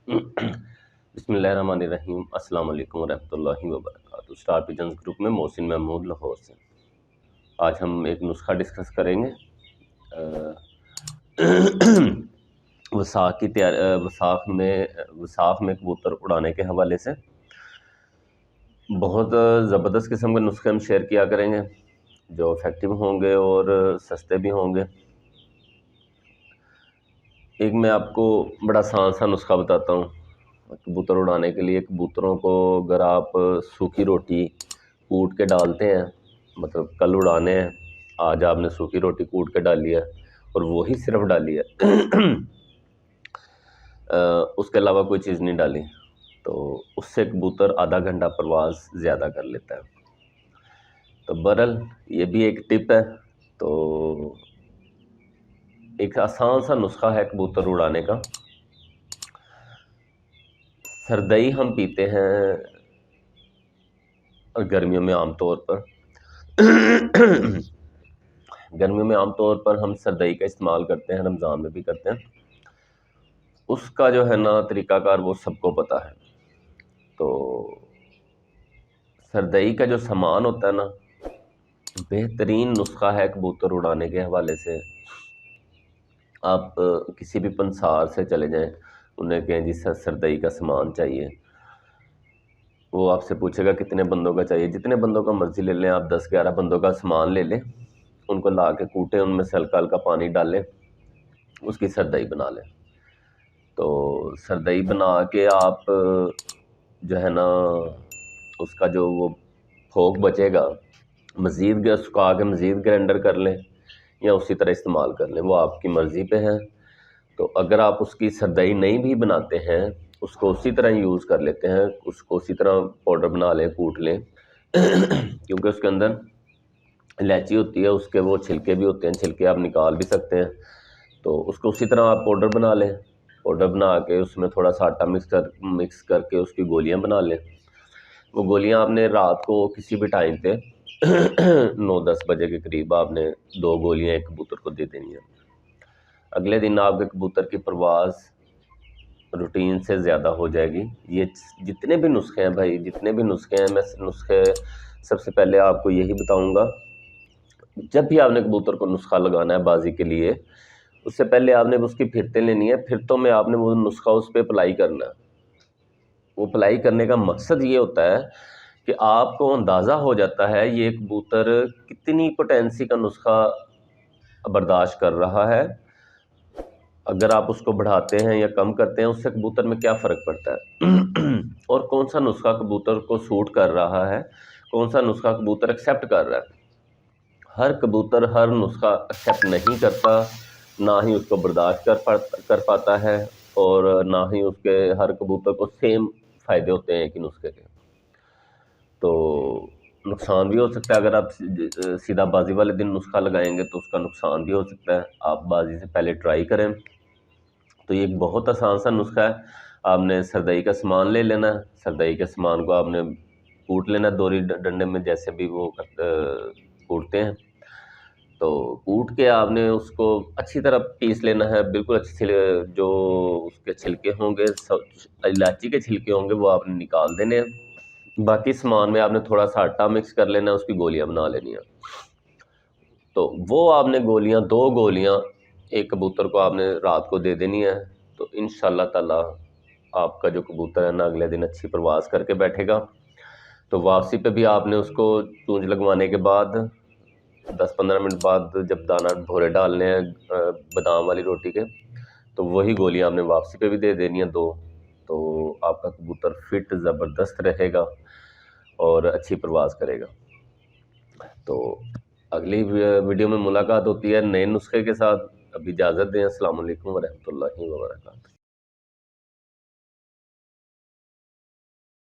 بسم اللہ الرحمن الرحیم۔ السلام علیکم ورحمۃ اللہ وبرکاتہ۔ اسٹار پیجنز گروپ میں محسن محمود لاہور سے آج ہم ایک نسخہ ڈسکس کریں گے وساخ میں کبوتر اڑانے کے حوالے سے۔ بہت زبردست قسم کے نسخے ہم شیئر کیا کریں گے جو افیکٹو ہوں گے اور سستے بھی ہوں گے۔ ایک میں آپ کو بڑا آسان سا نسخہ بتاتا ہوں کبوتر اڑانے کے لیے۔ کبوتروں کو اگر آپ سوکھی روٹی کوٹ کے ڈالتے ہیں، مطلب کل اڑانے ہیں، آج آپ نے سوکھی روٹی کوٹ کے ڈالی ہے اور وہی صرف ڈالی ہے، اس کے علاوہ کوئی چیز نہیں ڈالی، تو اس سے کبوتر آدھا گھنٹہ پرواز زیادہ کر لیتا ہے۔ تو بہرحال یہ بھی ایک ٹپ ہے۔ تو ایک آسان سا نسخہ ہے کبوتر اڑانے کا۔ سردئی ہم پیتے ہیں گرمیوں میں عام طور پر ہم سردئی کا استعمال کرتے ہیں، رمضان میں بھی کرتے ہیں۔ اس کا جو ہے نا طریقہ کار وہ سب کو پتہ ہے۔ تو سردئی کا جو سامان ہوتا ہے نا، بہترین نسخہ ہے کبوتر اڑانے کے حوالے سے۔ آپ کسی بھی پنسار سے چلے جائیں، انہیں کہیں جی سردئی کا سامان چاہیے، وہ آپ سے پوچھے گا کتنے بندوں کا چاہیے۔ جتنے بندوں کا مرضی لے لیں، آپ 10-11 بندوں کا سامان لے لیں، ان کو لا کے کوٹیں، ان میں سے ہلکا ہلکا پانی ڈالیں، اس کی سردئی بنا لیں۔ تو سردئی بنا کے آپ جو ہے نا اس کا جو وہ پھوک بچے گا، مزید سکھا کے مزید گرینڈر کر لیں یا اسی طرح استعمال کر لیں، وہ آپ کی مرضی پہ ہے۔ تو اگر آپ اس کی سردئی نہیں بھی بناتے ہیں، اس کو اسی طرح یوز کر لیتے ہیں، اس کو اسی طرح پاؤڈر بنا لیں، کوٹ لیں کیونکہ اس کے اندر الائچی ہوتی ہے، اس کے وہ چھلکے بھی ہوتے ہیں، چھلکے آپ نکال بھی سکتے ہیں۔ تو اس کو اسی طرح آپ پاؤڈر بنا لیں، پاؤڈر بنا کے اس میں تھوڑا سا آٹا مکس کر کے اس کی گولیاں بنا لیں۔ وہ گولیاں آپ نے رات کو کسی بھی ٹائم پہ 9-10 بجے کے قریب آپ نے 2 گولیاں ایک کبوتر کو دے دینی ہیں۔ اگلے دن آپ کے کبوتر کی پرواز روٹین سے زیادہ ہو جائے گی۔ یہ جتنے بھی نسخے ہیں بھائی، جتنے بھی نسخے ہیں، میں نسخے سب سے پہلے آپ کو یہی بتاؤں گا، جب بھی آپ نے کبوتر کو نسخہ لگانا ہے بازی کے لیے، اس سے پہلے آپ نے اس کی پھرتیں لینی ہے، پھرتوں میں آپ نے وہ نسخہ اس پہ اپلائی کرنا ہے۔ وہ اپلائی کرنے کا مقصد یہ ہوتا ہے کہ آپ کو اندازہ ہو جاتا ہے یہ کبوتر کتنی پوٹینسی کا نسخہ برداشت کر رہا ہے۔ اگر آپ اس کو بڑھاتے ہیں یا کم کرتے ہیں، اس سے کبوتر میں کیا فرق پڑتا ہے اور کون سا نسخہ کبوتر کو سوٹ کر رہا ہے، کون سا نسخہ کبوتر ایکسیپٹ کر رہا ہے۔ ہر کبوتر ہر نسخہ ایکسیپٹ نہیں کرتا، نہ ہی اس کو برداشت کر پاتا ہے، اور نہ ہی اس کے ہر کبوتر کو سیم فائدے ہوتے ہیں ایک ہی نسخے کے۔ تو نقصان بھی ہو سکتا ہے، اگر آپ سیدھا بازی والے دن نسخہ لگائیں گے تو اس کا نقصان بھی ہو سکتا ہے۔ آپ بازی سے پہلے ٹرائی کریں۔ تو یہ ایک بہت آسان سا نسخہ ہے۔ آپ نے سردئی کا سامان لے لینا ہے، سردئی کے سامان کو آپ نے کوٹ لینا ہے دوری ڈنڈے میں، جیسے بھی وہ کوٹتے ہیں۔ تو کوٹ کے آپ نے اس کو اچھی طرح پیس لینا ہے، بالکل اچھی، جو اس کے چھلکے ہوں گے، الائچی کے چھلکے ہوں گے، وہ آپ نے نکال دینے ہیں۔ باقی سامان میں آپ نے تھوڑا سا آٹا مکس کر لینا ہے، اس کی گولیاں بنا لینی ہیں۔ تو وہ آپ نے گولیاں 2 گولیاں ایک کبوتر کو آپ نے رات کو دے دینی ہے۔ تو انشاءاللہ تعالی آپ کا جو کبوتر ہے نا اگلے دن اچھی پرواز کر کے بیٹھے گا۔ تو واپسی پہ بھی آپ نے اس کو چونچ لگوانے کے بعد 10-15 منٹ بعد جب دانہ بھورے ڈالنے ہیں بادام والی روٹی کے، تو وہی گولیاں آپ نے واپسی پہ بھی دے دینی ہیں 2۔ تو آپ کا کبوتر فٹ زبردست رہے گا اور اچھی پرواز کرے گا۔ تو اگلی ویڈیو میں ملاقات ہوتی ہے نئے نسخے کے ساتھ۔ ابھی اجازت دیں، السلام علیکم ورحمۃ اللہ وبرکاتہ۔